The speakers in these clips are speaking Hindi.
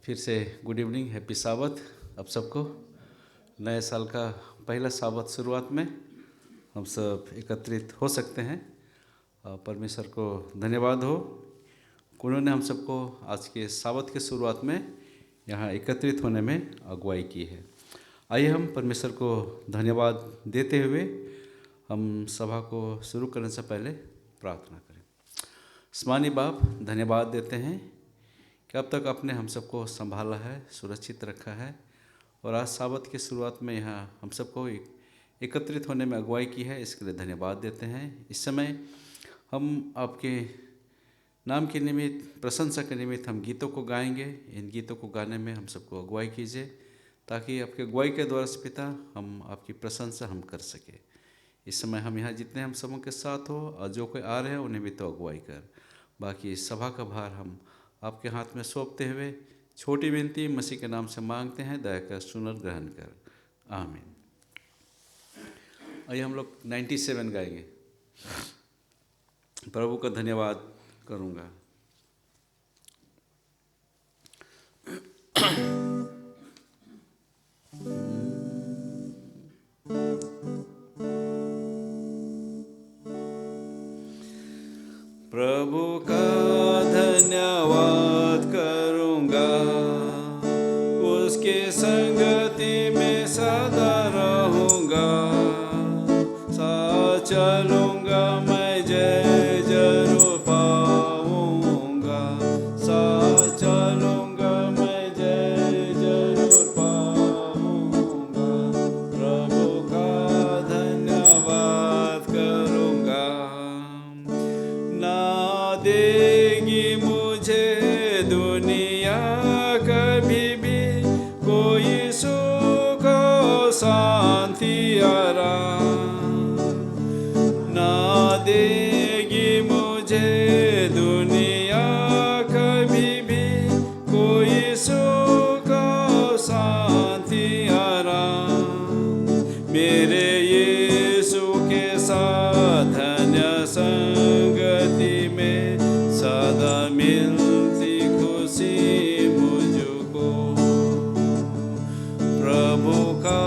फिर से गुड इवनिंग, हैप्पी साबत आप सबको। नए साल का पहला साबत शुरुआत में हम सब एकत्रित हो सकते हैं। परमेश्वर को धन्यवाद हो, उन्होंने हम सबको आज के साबत के शुरुआत में यहाँ एकत्रित होने में अगुवाई की है। आइए हम परमेश्वर को धन्यवाद देते हुए हम सभा को शुरू करने से पहले प्रार्थना करें। आसमानी बाप, धन्यवाद देते हैं कि अब तक आपने हम सबको संभाला है, सुरक्षित रखा है और आज साबत की शुरुआत में यहाँ हम सबको एकत्रित होने में अगुवाई की है। इसके लिए धन्यवाद देते हैं। इस समय हम आपके नाम के निमित्त, प्रशंसा के निमित्त हम गीतों को गाएंगे। इन गीतों को गाने में हम सबको अगुवाई कीजिए ताकि आपके अगुवाई के द्वारा से पिता हम आपकी प्रशंसा हम कर सके। इस समय हम यहाँ जितने हम सबों के साथ हो और जो कोई आ रहे हैं उन्हें भी तो अगुवाई कर। बाकी इस सभा का भार हम आपके हाथ में सौंपते हुए छोटी विनती मसीह के नाम से मांगते हैं, दया कर सुनर ग्रहण कर, आमीन। आइए हम लोग 97 गाएंगे। प्रभु का धन्यवाद करूँगा। प्रभु का धन्यवाद करूँगा, उसकी संगति में सदा रहूँगा। साथ चलूँगा मैं, जय जरूर पाऊँगा। साथ चलूँगा मैं, जय जरूर पाऊँगा। प्रभु का धन्यवाद करूँगा। ना देगी मुझे दुनिया कभी भी कोई सुख शांति आराम। ना देगी मुझे दुनिया कभी भी कोई सुख शांति आराम। मेरे यीशु के साथ धन्य संगति में सदा मिलती खुशी मुझको। प्रभु का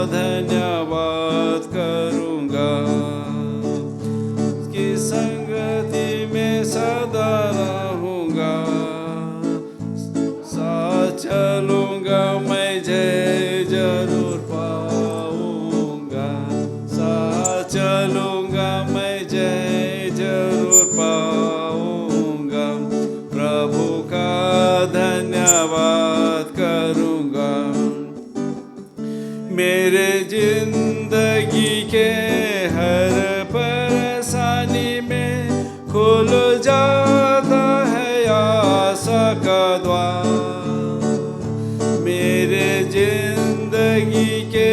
धन्यवाद करूँगा, उसकी संगति में सदा रहूँगा। साथ चलूँगा मैं, जय जरूर पाऊँगा। साथ चलूँगा मैं, जय जरूर पाऊँगा। प्रभु का धन्यवाद करूँगा। मेरे जिंदगी के हर परेशानी में खुल जाता है आशा का द्वार। मेरे जिंदगी के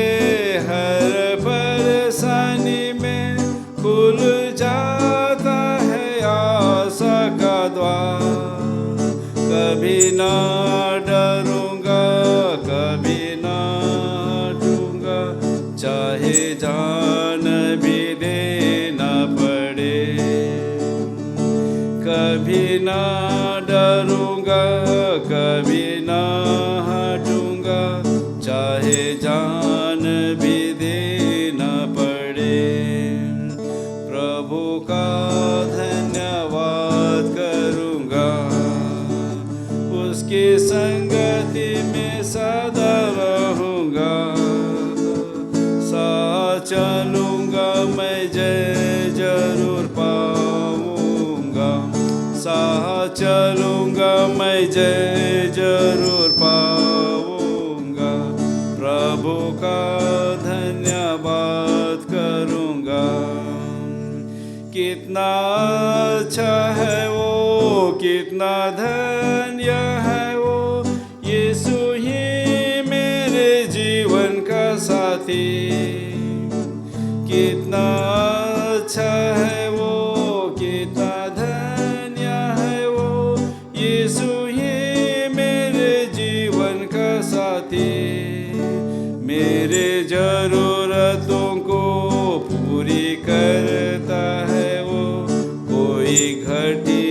हर परेशानी में खुल जाता है आशा का द्वार। कभी ना डरूंगा, कभी ना हटूंगा, चाहे जान भी देना पड़े। कभी ना डरूंगा, कभी ना हटूंगा, चाहे जान भी देना पड़े। प्रभु का धन्यवाद करूँगा, उसकी संगति में सदा रहूँगा। साथ चलूँगा मैं, जय जरूर पाऊँगा। साथ चलूँगा मैं, जय जरूर पाऊँगा। प्रभु का धन्यवाद करूँगा। कितना अच्छा है वो, कितना धन्य है वो, यीशु ही मेरे जीवन का साथी। कितना अच्छा है वो, कितना धन्य है वो, यीशु ही मेरे जीवन का साथी। मेरे जरूरतों को पूरी करता है वो, कोई घटी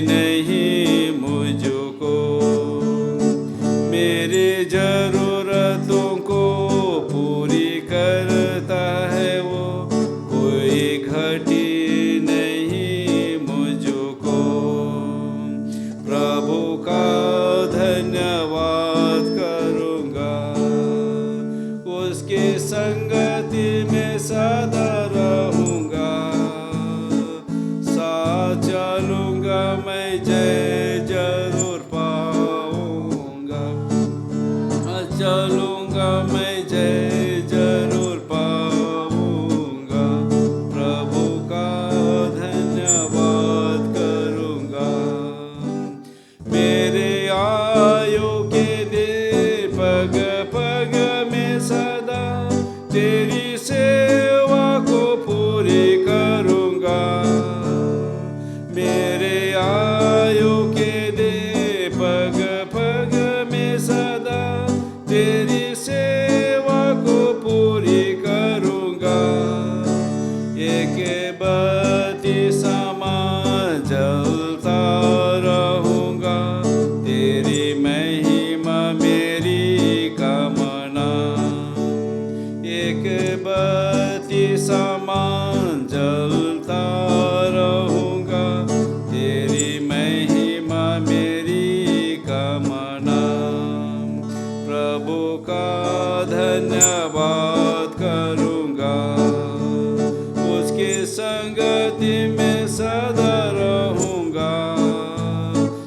नहीं मुझको। धन्यवाद करूँगा, उसकी संगति में सदा रहूँगा।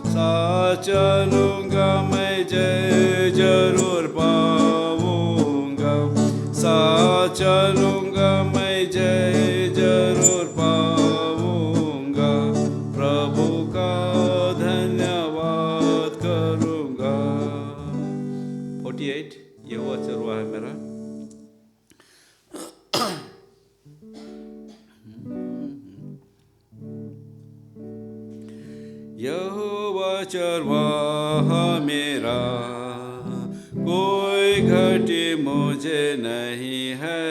साथ चलूँगा मैं जय जरूर पाऊँगा, साथ चलूँगा मैं जय जरूर पाऊँगा। प्रभु का धन्यवाद करूँगा। 48 ये वो चरवा है मेरा। यहोवा चरवाहा मेरा, कोई घटी मुझे नहीं है।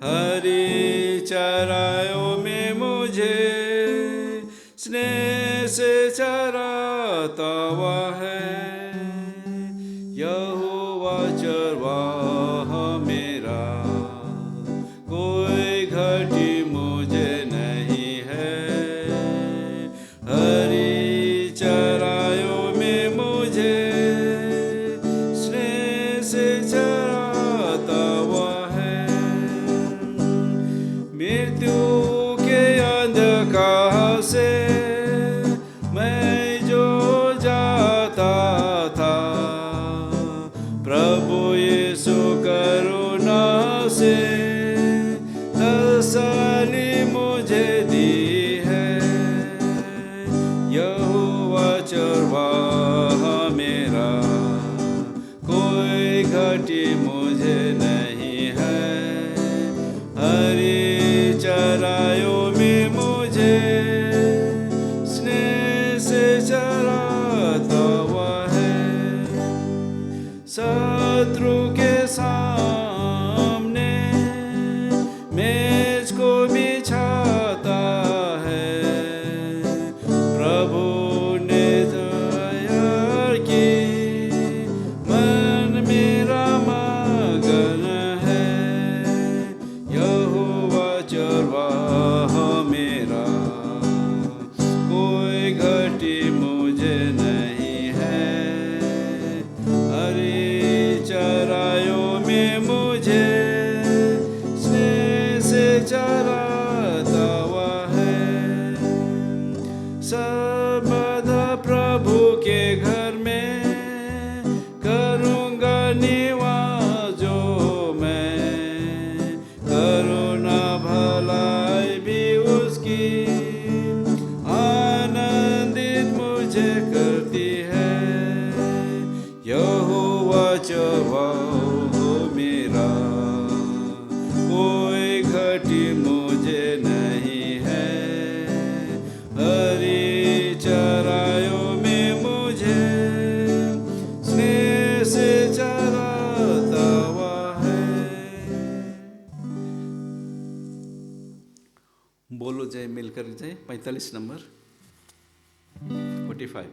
हरी चराइयों में मुझे स्नेह से चराता हुआ है। यहोवा चरवाहा मेरा, कोई घटी मुझे नहीं है। हरी चराइयों में मुझे स्नेह से चराता हुआ है। मृत्यु के अंधकार से मैं जो जाता था, प्रभु यीशु करुणा से तसल्ली मुझे दी है। यहोवा चरवाहा मेरा, कोई घटी मुझे नहीं है। हरी चराइयों में मुझे स्नेह से चराता हुआ है। शत्रु के सामने मेज को बिछाता है। प्रभु ने तैयार की, मन मेरा मगन है। यहोवा चरवाहा मेरा, कोई घटी मुझे नहीं है। हरी चराइयों में मुझे स्नेह से चराता हुआ है। सर्वदा प्रभु के घर में करूँगा निवास जो मैं। करुणा भलाई भी उसकी आनंदित मुझे करती है। यहोवा चरवाहा मेरा, कोई घटी मुझे नहीं है। हरी चराइयों में मुझे स्नेह से चराता हुआ है। बोलो जय मिलकर जय। 45 नंबर 45।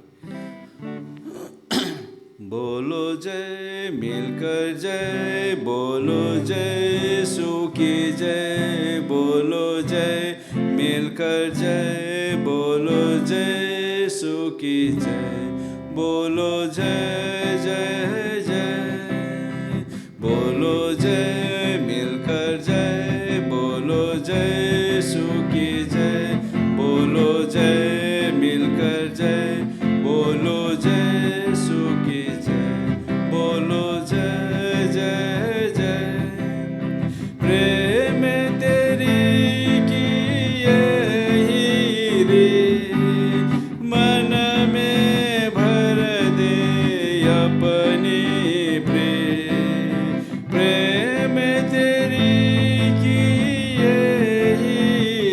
बोलो जय मिलकर जय, बोलो जय सुखी जय। बोलो जय मिलकर जय, बोलो जय सुखी जय। बोलो जय जय जय, बोलो जय मिलकर जय। बोलो जय सुखी जय, बोलो जय मिलकर जय। बोलो जय सुखी जय, बोलो जय जय जय। प्रेम तेरी की यही रे, मन में भर दे अपनी प्रेम तेरी की यही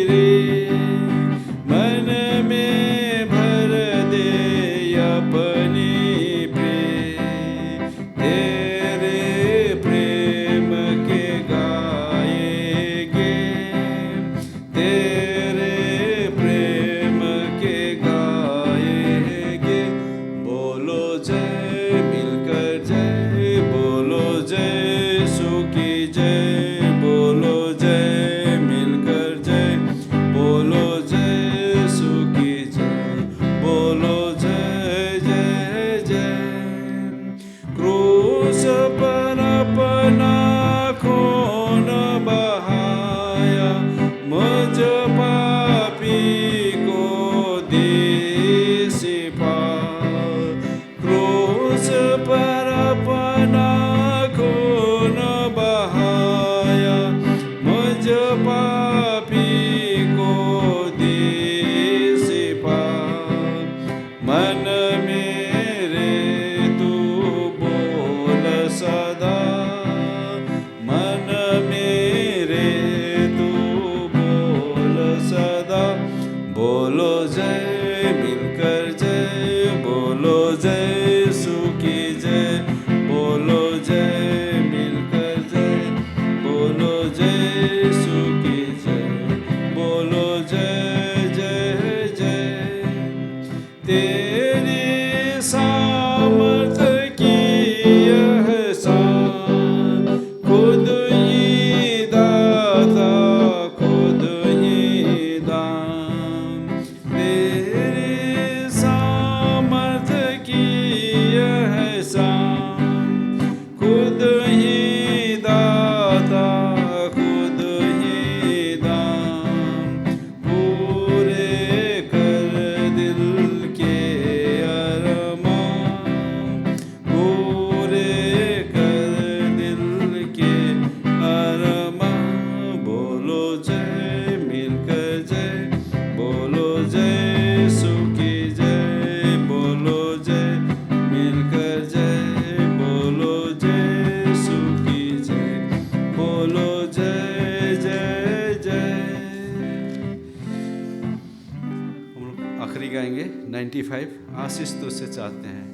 95 आशीष तुझसे चाहते हैं।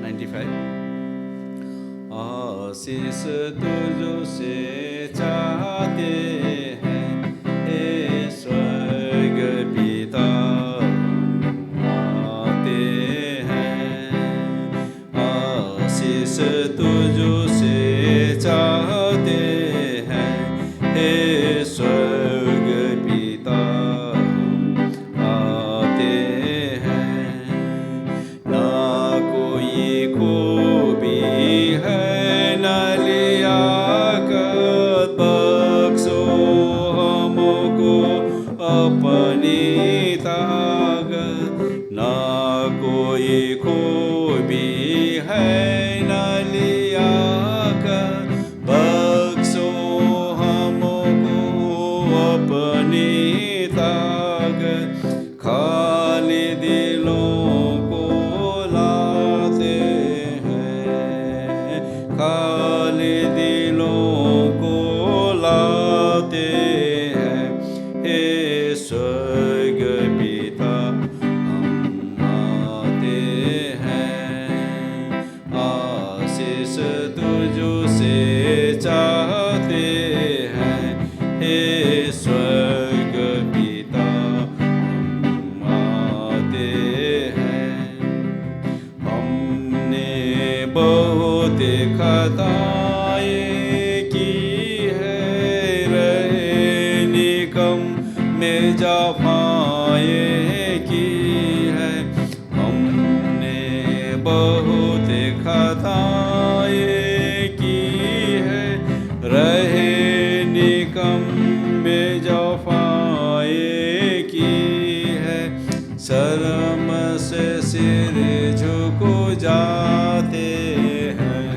95 आशीष तुझसे चाहते हैं हे स्वर्ग पिता, आते हैं। आशीष तुझसे चाहते हैं हे स्वर्ग पिता, आते हैं। ना कोई खूबी है न लियाकत, बख्शो हमको अपनी ताकत। ना कोई खूबी है न लियाकत, बख्शो हमको अपनी ताकत। खाली दिलों को लाते हैं, खाली दिलों को लाते हैं हे स्वर्ग पिता, हम आते हैं। आशीष तुझसे चाहते हैं हे स्वर्ग पिता, हम आते हैं। हमने बहुत खताएं की है, रहे निकम में जाफाएं की है। हमने बहुत खताएं की है, रहे निकम में जाफाएं की है। शर्म से सिर झुको जाते हैं,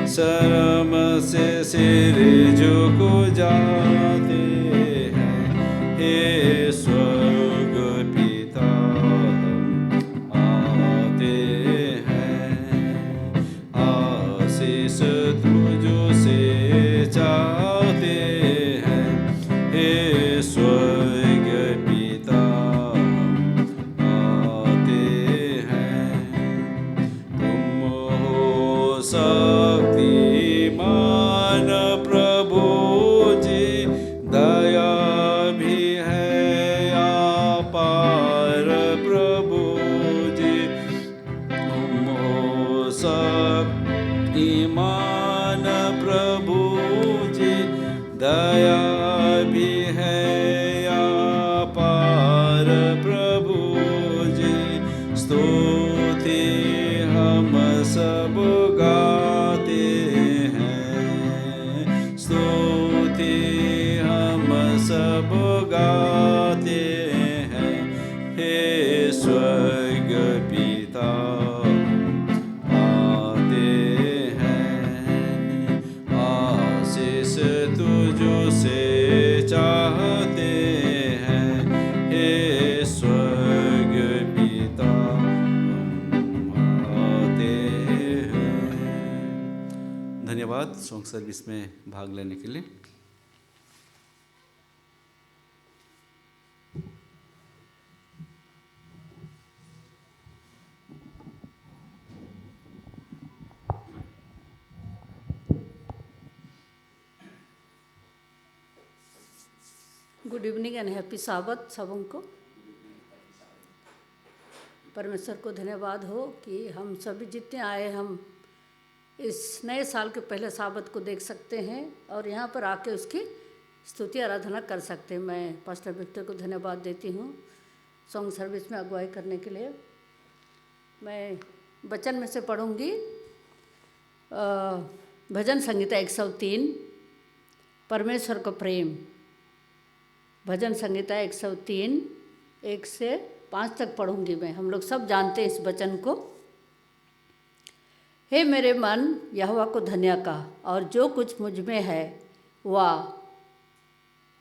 शर्म से सिर झुको जाते हैं हे स्वर्ग पिता, हम आते हैं। आशीष तुझसे चाहते हैं हे स्वर्ग पिता, आते हैं। तुम हो शक्तिमान प्रभु जी, दया भी है अपार प्रभु जी। तुम हो शक्तिमान प्रभु जी, दया भी है अपार प्रभु जी। स्तुति हम सब गाते हैं, स्तुति हम सब गाते हैं हे स्वर्ग पिता, आते हैं। आशीष तुझसे चाहते हैं हे स्वर्ग पिता, हम आते हैं। धन्यवाद सॉन्ग सर्विस में भाग लेने के लिए। गुड इवनिंग एंड हैप्पी साबत सबों को। परमेश्वर को धन्यवाद हो कि हम सभी जितने आए, हम इस नए साल के पहले साबत को देख सकते हैं और यहाँ पर आके उसकी स्तुति आराधना कर सकते हैं। मैं पास्टर विक्टर को धन्यवाद देती हूँ सॉन्ग सर्विस में अगुवाई करने के लिए। मैं वचन में से पढ़ूँगी भजन संहिता 103, परमेश्वर का प्रेम। भजन संहिता 103 1 से 5 तक पढ़ूंगी मैं। हम लोग सब जानते हैं इस वचन को। हे मेरे मन यहोवा को धन्य का, और जो कुछ मुझ में है वह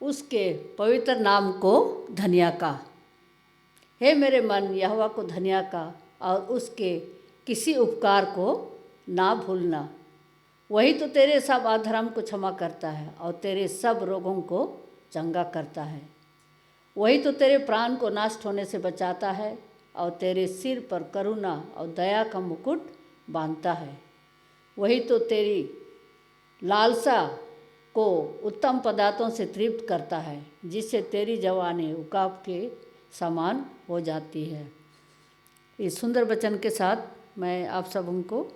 उसके पवित्र नाम को धन्य का। हे मेरे मन यहोवा को धन्य का, और उसके किसी उपकार को ना भूलना। वही तो तेरे सब अधर्म को क्षमा करता है और तेरे सब रोगों को चंगा करता है। वही तो तेरे प्राण को नष्ट होने से बचाता है और तेरे सिर पर करुणा और दया का मुकुट बांधता है। वही तो तेरी लालसा को उत्तम पदार्थों से तृप्त करता है, जिससे तेरी जवानी उकाब के समान हो जाती है। इस सुंदर वचन के साथ मैं आप सबको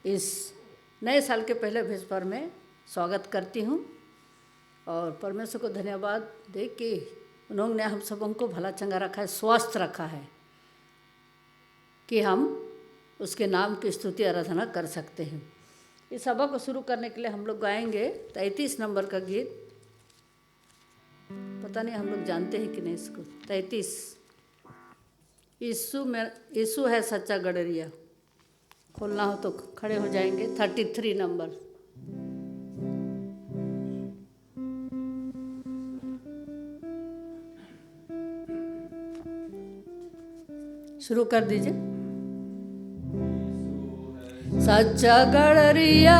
इस नए साल के पहले भेजपर में स्वागत करती हूँ और परमेश्वर को धन्यवाद दे कि उन्होंने हम सबको भला चंगा रखा है, स्वस्थ रखा है कि हम उसके नाम की स्तुति आराधना कर सकते हैं। इस सभा को शुरू करने के लिए हम लोग गाएंगे 33 नंबर का गीत। पता नहीं हम लोग जानते हैं कि नहीं इसको। 33 यीशु है सच्चा गडरिया। खोलना हो तो खड़े हो जाएंगे। 33 नंबर। शुरू कर दीजिए। सच्चा गडरिया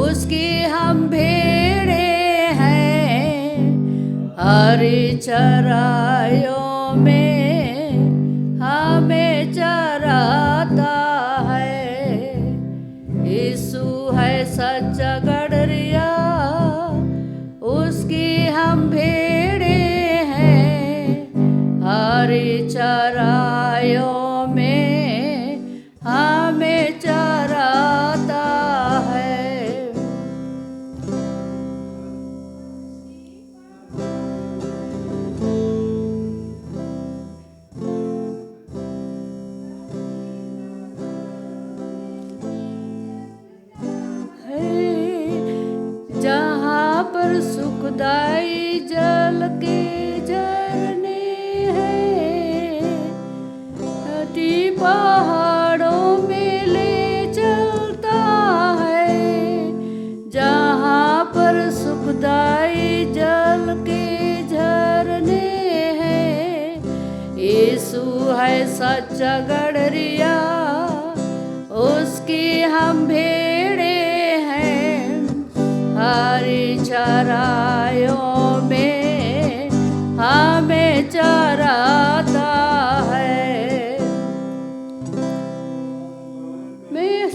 उसकी हम भेड़े हैं, हरी चराइयों में हमें चराता है। यीशु है सच्चा गडरिया उसकी हम भेड़े हैं, हरी चराइयों में हमें चराता है। जहाँ पर सुखदाई जल के झरने हैं, नदी पहाड़ों में ले चलता है। जहाँ पर सुखदाई जल के झरने हैं, यीशु है सच्चा गडरिया उसकी हम भेड़े हैं, हरी चराइयों में हमें चराता है। मैं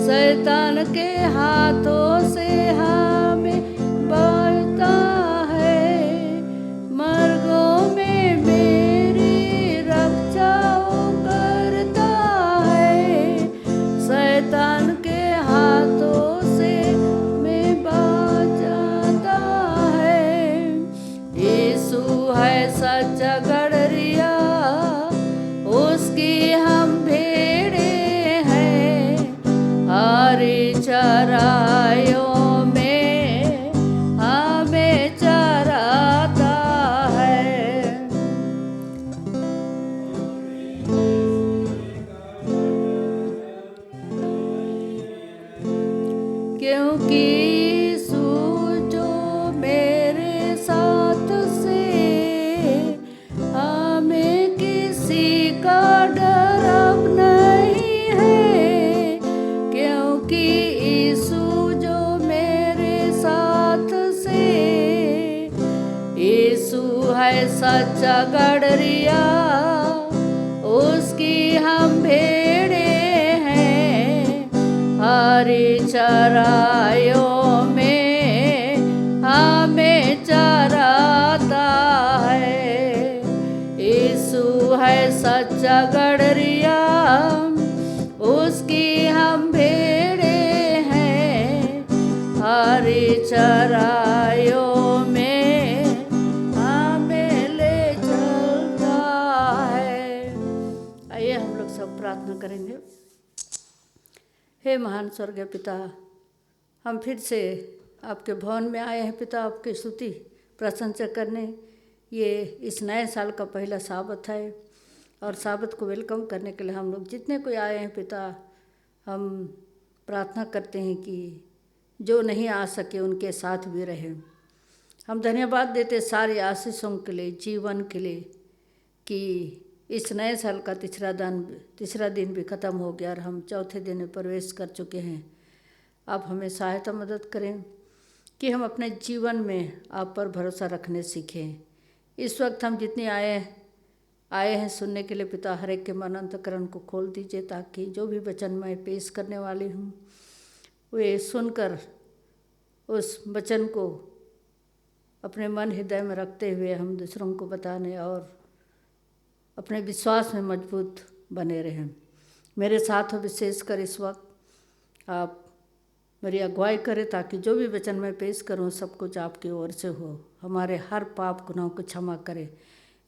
शैतान के हाथों से हमें बचाता है, मर्गों में मेरी रक्षा करता है। शैतान के हाथों से मैं बचाता है। यीशु है सच्चा गडरिया उसकी हम भेड़े हैं, हरी चराइयों में हमें चराता है। क्योंकि यीशु जो मेरे साथ से, हमें किसी का डर अब नहीं है। क्योंकि यीशु जो मेरे साथ से, यीशु है सच्चा गडरिया उसकी हम भेड़े हैं, हरी चराइयों में हमें चराता है। यीशु है सच्चा गडरिया उसकी हम भेड़े हैं, हरी चराइयों में हमें ले चलता है। आइए हम लोग सब प्रार्थना करेंगे। हे महान स्वर्गीय पिता, हम फिर से आपके भवन में आए हैं पिता, आपकी स्तुति प्रशंसा करने। ये इस नए साल का पहला साबत है और साबत को वेलकम करने के लिए हम लोग जितने कोई आए हैं पिता, हम प्रार्थना करते हैं कि जो नहीं आ सके उनके साथ भी रहें। हम धन्यवाद देते सारी आशीषों के लिए, जीवन के लिए, कि इस नए साल का तीसरा दिन भी ख़त्म हो गया और हम चौथे दिन में प्रवेश कर चुके हैं। आप हमें सहायता मदद करें कि हम अपने जीवन में आप पर भरोसा रखने सीखें। इस वक्त हम जितने आए हैं सुनने के लिए पिता, हर एक के मन अंतकरण को खोल दीजिए, ताकि जो भी वचन मैं पेश करने वाली हूँ वे सुनकर उस वचन को अपने मन हृदय में रखते हुए हम दूसरों को बताने और अपने विश्वास में मजबूत बने रहें। मेरे साथ हो विशेषकर इस वक्त आप मेरी अगुवाई करें, ताकि जो भी वचन मैं पेश करूं सब कुछ आपकी ओर से हो। हमारे हर पाप गुनाहों को क्षमा करें।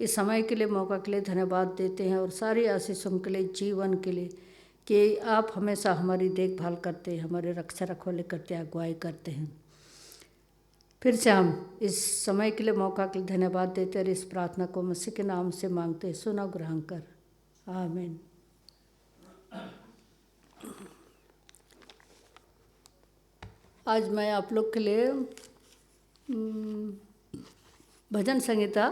इस समय के लिए, मौका के लिए धन्यवाद देते हैं और सारी आशीषों के लिए, जीवन के लिए, कि आप हमेशा हमारी देखभाल करते हैं, हमारे रक्षा रखवाले करते हैं, अगुवाई करते हैं। फिर से हम इस समय के लिए, मौका के लिए धन्यवाद देते हैं और इस प्रार्थना को मसीह के नाम से मांगते हैं। सुना ग्रहण कर, आमीन। आज मैं आप लोग के लिए भजन संहिता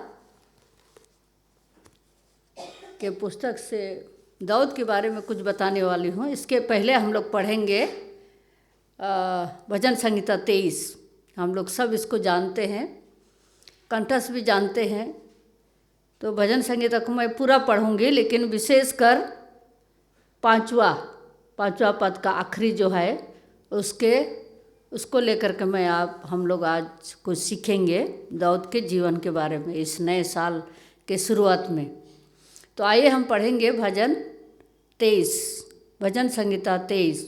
के पुस्तक से दाऊद के बारे में कुछ बताने वाली हूँ। इसके पहले हम लोग पढ़ेंगे भजन संहिता 23। हम लोग सब इसको जानते हैं, कंठस्थ भी जानते हैं। तो भजन संहिता को मैं पूरा पढ़ूंगी, लेकिन विशेषकर पांचवा पद का आखिरी जो है उसको लेकर के हम लोग आज कुछ सीखेंगे दाऊद के जीवन के बारे में इस नए साल के शुरुआत में। तो आइए हम पढ़ेंगे भजन संहिता 23।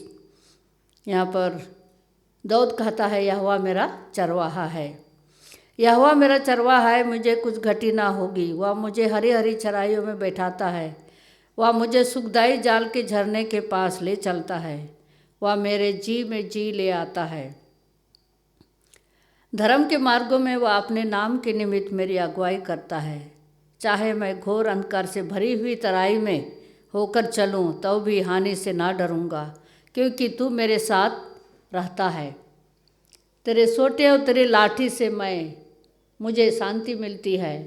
यहाँ पर दाऊद कहता है, यहोवा मेरा चरवाहा है, यहोवा मेरा चरवाहा है, मुझे कुछ घटी ना होगी। वह मुझे हरी हरी चराइयों में बैठाता है, वह मुझे सुखदाई जाल के झरने के पास ले चलता है, वह मेरे जी में जी ले आता है। धर्म के मार्गों में वह अपने नाम के निमित्त मेरी अगुवाई करता है। चाहे मैं घोर अंधकार से भरी हुई तराई में होकर चलूं, तो भी हानि से ना डरूंगा, क्योंकि तू मेरे साथ रहता है। तेरे सोटे और तेरी लाठी से मुझे शांति मिलती है।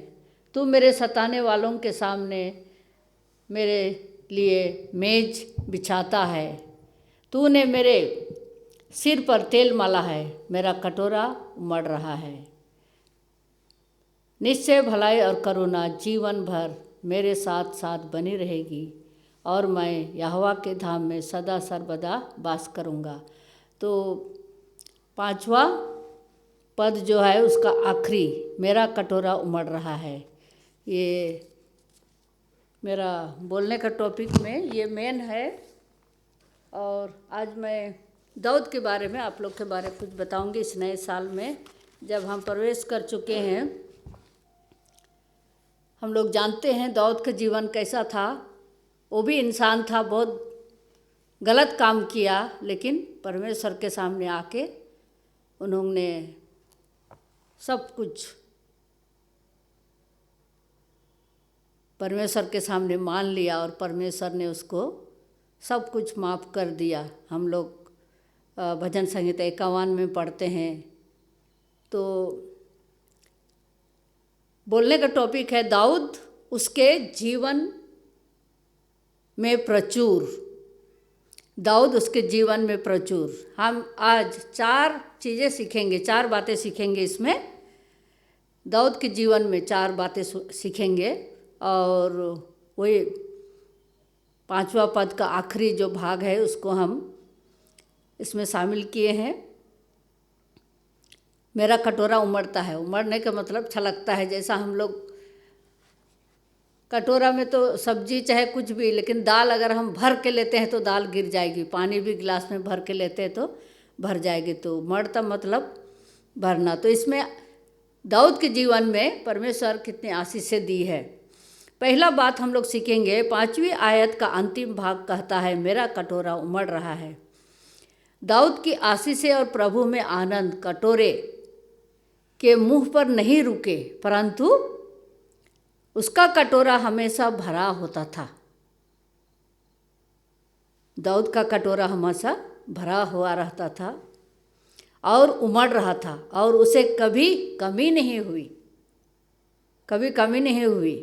तू मेरे सताने वालों के सामने मेरे लिए मेज बिछाता है। तूने मेरे सिर पर तेल माला है, मेरा कटोरा उमड़ रहा है। निश्चय भलाई और करुणा जीवन भर मेरे साथ साथ बनी रहेगी, और मैं यहोवा के धाम में सदा सर्वदा वास करूँगा। तो पांचवा पद जो है उसका आखिरी, मेरा कटोरा उमड़ रहा है, ये मेरा बोलने का टॉपिक में ये मेन है। और आज मैं दाऊद के बारे में, आप लोग के बारे में कुछ बताऊंगी। इस नए साल में जब हम प्रवेश कर चुके हैं, हम लोग जानते हैं दाऊद का जीवन कैसा था। वो भी इंसान था, बहुत गलत काम किया, लेकिन परमेश्वर के सामने आके उन्होंने सब कुछ परमेश्वर के सामने मान लिया और परमेश्वर ने उसको सब कुछ माफ़ कर दिया। हम लोग भजन संहिता 51 में पढ़ते हैं। तो बोलने का टॉपिक है दाऊद उसके जीवन में प्रचुर। दाऊद उसके जीवन में प्रचुर। हम आज 4 चीज़ें सीखेंगे, 4 बातें सीखेंगे इसमें। दाऊद के जीवन में 4 बातें सीखेंगे, और वही पांचवा पद का आखिरी जो भाग है उसको हम इसमें शामिल किए हैं। मेरा कटोरा उमड़ता है। उमड़ने का मतलब छलकता है। जैसा हम लोग कटोरा में तो सब्जी चाहे कुछ भी, लेकिन दाल अगर हम भर के लेते हैं तो दाल गिर जाएगी। पानी भी गिलास में भर के लेते हैं तो भर जाएगी। तो उमड़ता मतलब भरना। तो इसमें दाऊद के जीवन में परमेश्वर कितनी आशीषें दी है। पहला बात हम लोग सीखेंगे, 5वीं आयत का अंतिम भाग कहता है, मेरा कटोरा उमड़ रहा है। दाऊद की आशीषें और प्रभु में आनंद कटोरे के मुंह पर नहीं रुके, परंतु उसका कटोरा हमेशा भरा होता था। दाऊद का कटोरा हमेशा भरा हुआ रहता था और उमड़ रहा था, और उसे कभी कमी नहीं हुई। कभी कमी नहीं हुई।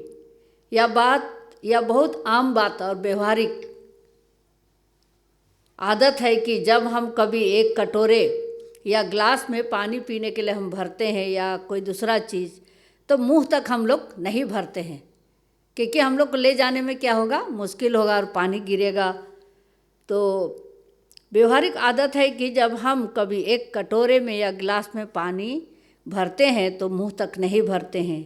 यह बहुत आम बात और व्यवहारिक आदत है कि जब हम कभी एक कटोरे या ग्लास में पानी पीने के लिए हम भरते हैं या कोई दूसरा चीज़, तो मुंह तक हम लोग नहीं भरते हैं, क्योंकि हम लोग को ले जाने में क्या होगा, मुश्किल होगा और पानी गिरेगा। तो व्यवहारिक आदत है कि जब हम कभी एक कटोरे में या गिलास में पानी भरते हैं तो मुंह तक नहीं भरते हैं,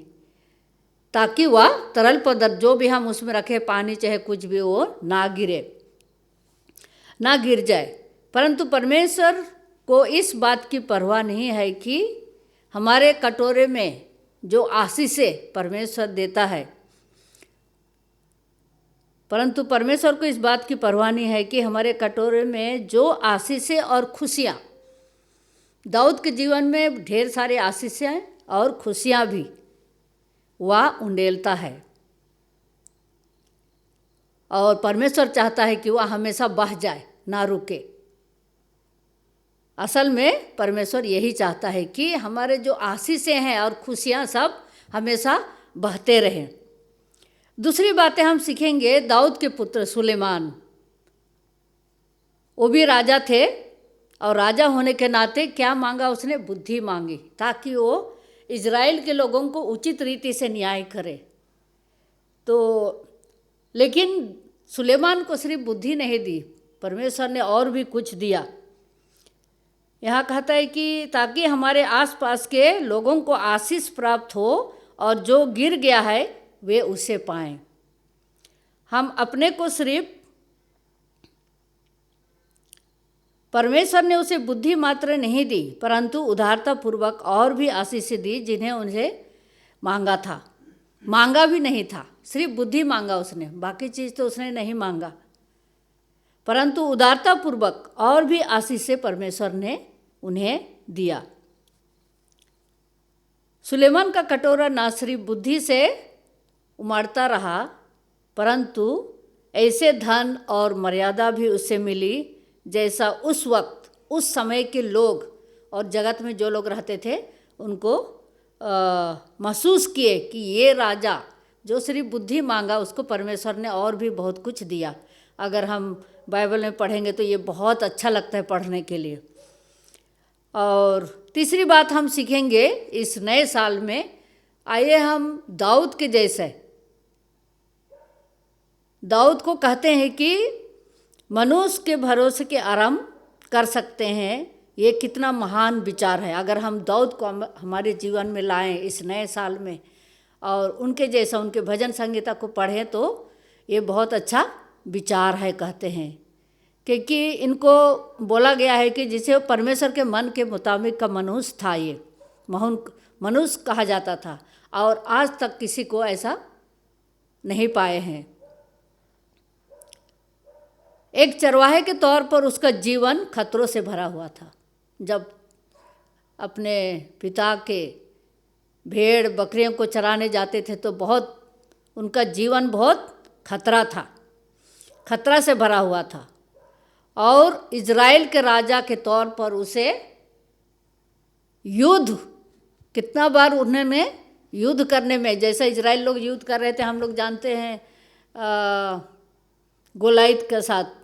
ताकि वह तरल पदार्थ जो भी हम उसमें रखे, पानी चाहे कुछ भी, वो ना गिर जाए। परंतु परमेश्वर को इस बात की परवाह नहीं है कि हमारे कटोरे में जो आशीषें परमेश्वर देता है, परंतु परमेश्वर को इस बात की परवाह नहीं है कि हमारे कटोरे में जो आशीषें और खुशियाँ, दाऊद के जीवन में ढेर सारे आशीषें और खुशियाँ भी वह उंडेलता है, और परमेश्वर चाहता है कि वह हमेशा बह जाए, ना रुके। असल में परमेश्वर यही चाहता है कि हमारे जो आशीषें हैं और खुशियाँ सब हमेशा बहते रहें। दूसरी बातें हम सीखेंगे, दाऊद के पुत्र सुलेमान, वो भी राजा थे, और राजा होने के नाते क्या मांगा उसने, बुद्धि मांगी, ताकि वो इज़राइल के लोगों को उचित रीति से न्याय करे। तो लेकिन सुलेमान को सिर्फ बुद्धि नहीं दी, परमेश्वर ने और भी कुछ दिया। यहाँ कहता है कि ताकि हमारे आसपास के लोगों को आशीष प्राप्त हो और जो गिर गया है वे उसे पाएं। हम अपने को सिर्फ, परमेश्वर ने उसे बुद्धि मात्र नहीं दी, परंतु उदारतापूर्वक और भी आशीषें दी जिन्हें उन्हें मांगा था। मांगा भी नहीं था, सिर्फ बुद्धि मांगा उसने, बाकी चीज़ तो उसने नहीं मांगा, परंतु उदारतापूर्वक और भी आशीषें परमेश्वर ने उन्हें दिया। सुलेमान का कटोरा ना सिर्फ बुद्धि से उमड़ता रहा, परंतु ऐसे धन और मर्यादा भी उससे मिली जैसा उस वक्त, उस समय के लोग और जगत में जो लोग रहते थे उनको महसूस किए कि ये राजा जो सिर्फ बुद्धि मांगा, उसको परमेश्वर ने और भी बहुत कुछ दिया। अगर हम बाइबल में पढ़ेंगे तो ये बहुत अच्छा लगता है पढ़ने के लिए। और तीसरी बात हम सीखेंगे इस नए साल में, आइए हम दाऊद के जैसे, दाऊद को कहते हैं कि मनुष्य के भरोसे के आरंभ कर सकते हैं। ये कितना महान विचार है। अगर हम दाऊद को हमारे जीवन में लाएं इस नए साल में और उनके जैसा उनके भजन संगीता को पढ़ें तो ये बहुत अच्छा विचार है, कहते हैं, क्योंकि इनको बोला गया है कि जिसे परमेश्वर के मन के मुताबिक का मनुष्य था, ये महान मनुष्य कहा जाता था, और आज तक किसी को ऐसा नहीं पाए हैं। एक चरवाहे के तौर पर उसका जीवन खतरों से भरा हुआ था। जब अपने पिता के भेड़ बकरियों को चराने जाते थे तो बहुत, उनका जीवन बहुत खतरा था, खतरा से भरा हुआ था। और इज़राइल के राजा के तौर पर उसे युद्ध, कितना बार उन्होंने युद्ध करने में, जैसा इज़राइल लोग युद्ध कर रहे थे, हम लोग जानते हैं गोलायत के साथ,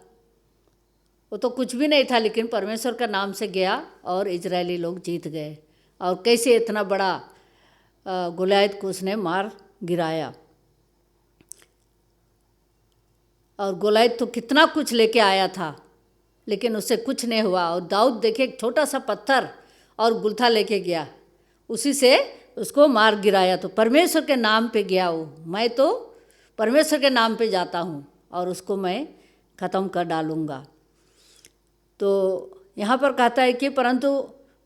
वो तो कुछ भी नहीं था, लेकिन परमेश्वर का नाम से गया और इजरायली लोग जीत गए। और कैसे इतना बड़ा गोलायत को उसने मार गिराया। और गोलायत तो कितना कुछ लेके आया था, लेकिन उससे कुछ नहीं हुआ। और दाऊद देखे एक छोटा सा पत्थर और गुलथा लेके गया, उसी से उसको मार गिराया। तो परमेश्वर के नाम पे गया वो, मैं तो परमेश्वर के नाम पे जाता हूँ और उसको मैं ख़त्म कर डालूँगा। तो यहाँ पर कहता है कि परंतु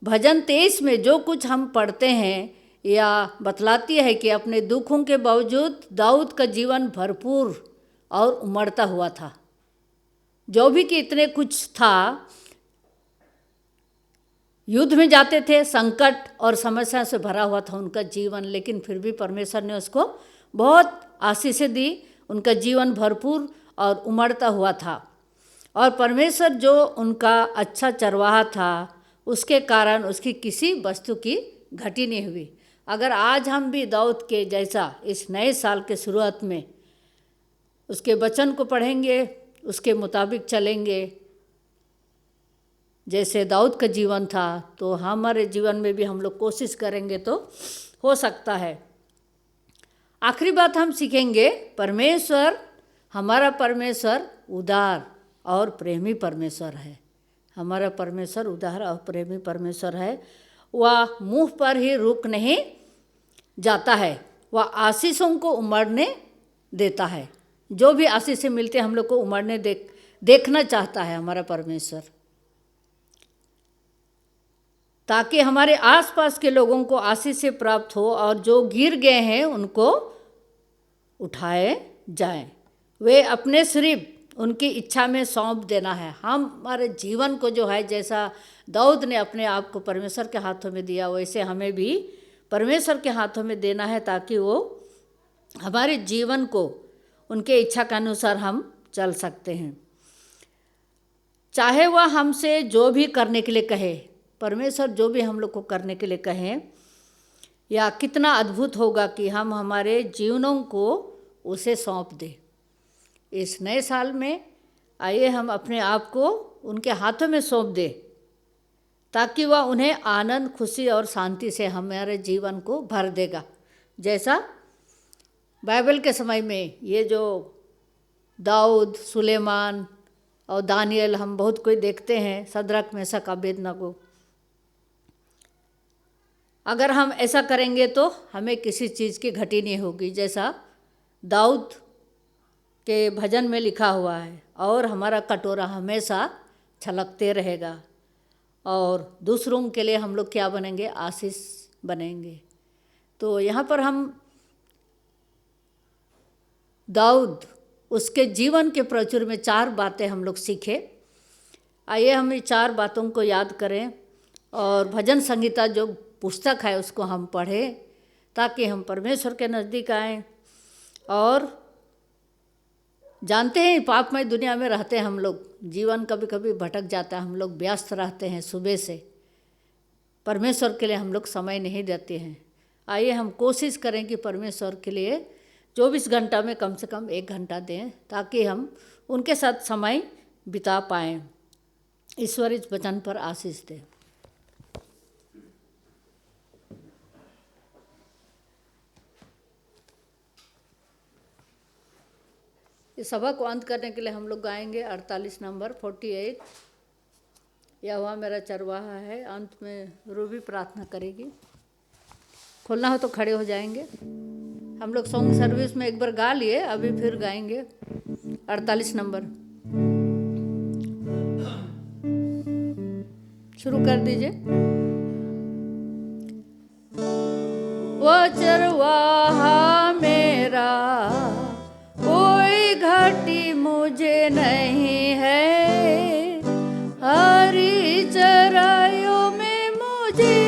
भजन 23 में जो कुछ हम पढ़ते हैं या बतलाती है कि अपने दुखों के बावजूद दाऊद का जीवन भरपूर और उमड़ता हुआ था। जो भी कि इतने कुछ था, युद्ध में जाते थे, संकट और समस्या से भरा हुआ था उनका जीवन, लेकिन फिर भी परमेश्वर ने उसको बहुत आशीषें दी। उनका जीवन भरपूर और उमड़ता हुआ था, और परमेश्वर जो उनका अच्छा चरवाहा था उसके कारण उसकी किसी वस्तु की घटी नहीं हुई। अगर आज हम भी दाऊद के जैसा इस नए साल के शुरुआत में उसके वचन को पढ़ेंगे, उसके मुताबिक चलेंगे, जैसे दाऊद का जीवन था, तो हमारे जीवन में भी हम लोग कोशिश करेंगे तो हो सकता है। आखिरी बात हम सीखेंगे, हमारा परमेश्वर उदार और प्रेमी परमेश्वर है। हमारा परमेश्वर उदार और प्रेमी परमेश्वर है। वह मुंह पर ही रुक नहीं जाता है, वह आशीषों को उमड़ने देता है। जो भी आशीष मिलते हम लोग को उमड़ने देखना चाहता है हमारा परमेश्वर, ताकि हमारे आसपास के लोगों को आशीष से प्राप्त हो और जो गिर गए हैं उनको उठाए जाएं। वे अपने सिर्फ उनकी इच्छा में सौंप देना है। हमारे जीवन को जो है, जैसा दाऊद ने अपने आप को परमेश्वर के हाथों में दिया, वैसे हमें भी परमेश्वर के हाथों में देना है, ताकि वो हमारे जीवन को उनके इच्छा के अनुसार हम चल सकते हैं। चाहे वह हमसे जो भी करने के लिए कहे, परमेश्वर जो भी हम लोग को करने के लिए कहें, या कितना अद्भुत होगा कि हम हमारे जीवनों को उसे सौंप दें। इस नए साल में आइए हम अपने आप को उनके हाथों में सौंप दें, ताकि वह उन्हें आनंद, खुशी और शांति से हमारे जीवन को भर देगा। जैसा बाइबल के समय में ये जो दाऊद, सुलेमान और दानियल, हम बहुत कोई देखते हैं, शद्रक, मेशक, अबेदनगो। अगर हम ऐसा करेंगे तो हमें किसी चीज़ की घटी नहीं होगी। जैसा दाऊद के भजन में लिखा हुआ है, और हमारा कटोरा हमेशा छलकते रहेगा, और दूसरों के लिए हम लोग क्या बनेंगे? आशीष बनेंगे। तो यहाँ पर हम दाऊद, उसके जीवन के प्रचुर में 4 बातें हम लोग सीखे। आइए हम ये 4 बातों को याद करें, और भजन संहिता जो पुस्तक है उसको हम पढ़ें, ताकि हम परमेश्वर के नज़दीक आएँ। और जानते हैं पापमय दुनिया में रहते हैं हम लोग, जीवन कभी कभी भटक जाता है, हम लोग व्यस्त रहते हैं, सुबह से परमेश्वर के लिए हम लोग समय नहीं देते हैं। आइए हम कोशिश करें कि परमेश्वर के लिए 24 घंटा में कम से कम 1 घंटा दें, ताकि हम उनके साथ समय बिता पाएँ। ईश्वर इस वचन पर आशीष दे। इस सभा को अंत करने के लिए हम लोग गाएंगे 48 नंबर 48, यहोवा मेरा चरवाहा है। अंत में रूबी प्रार्थना करेगी। खोलना हो तो खड़े हो जाएंगे। हम लोग सॉन्ग सर्विस में एक बार गा लिए, अभी फिर गाएंगे 48 नंबर। शुरू कर दीजिए। वो चरवाहा मेरा, कोई घटी मुझे नहीं है, हरी चराइयों में मुझे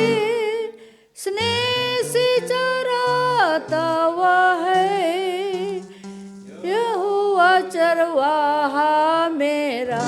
स्नेह से चराता हुआ है। यहोवा चरवाहा मेरा,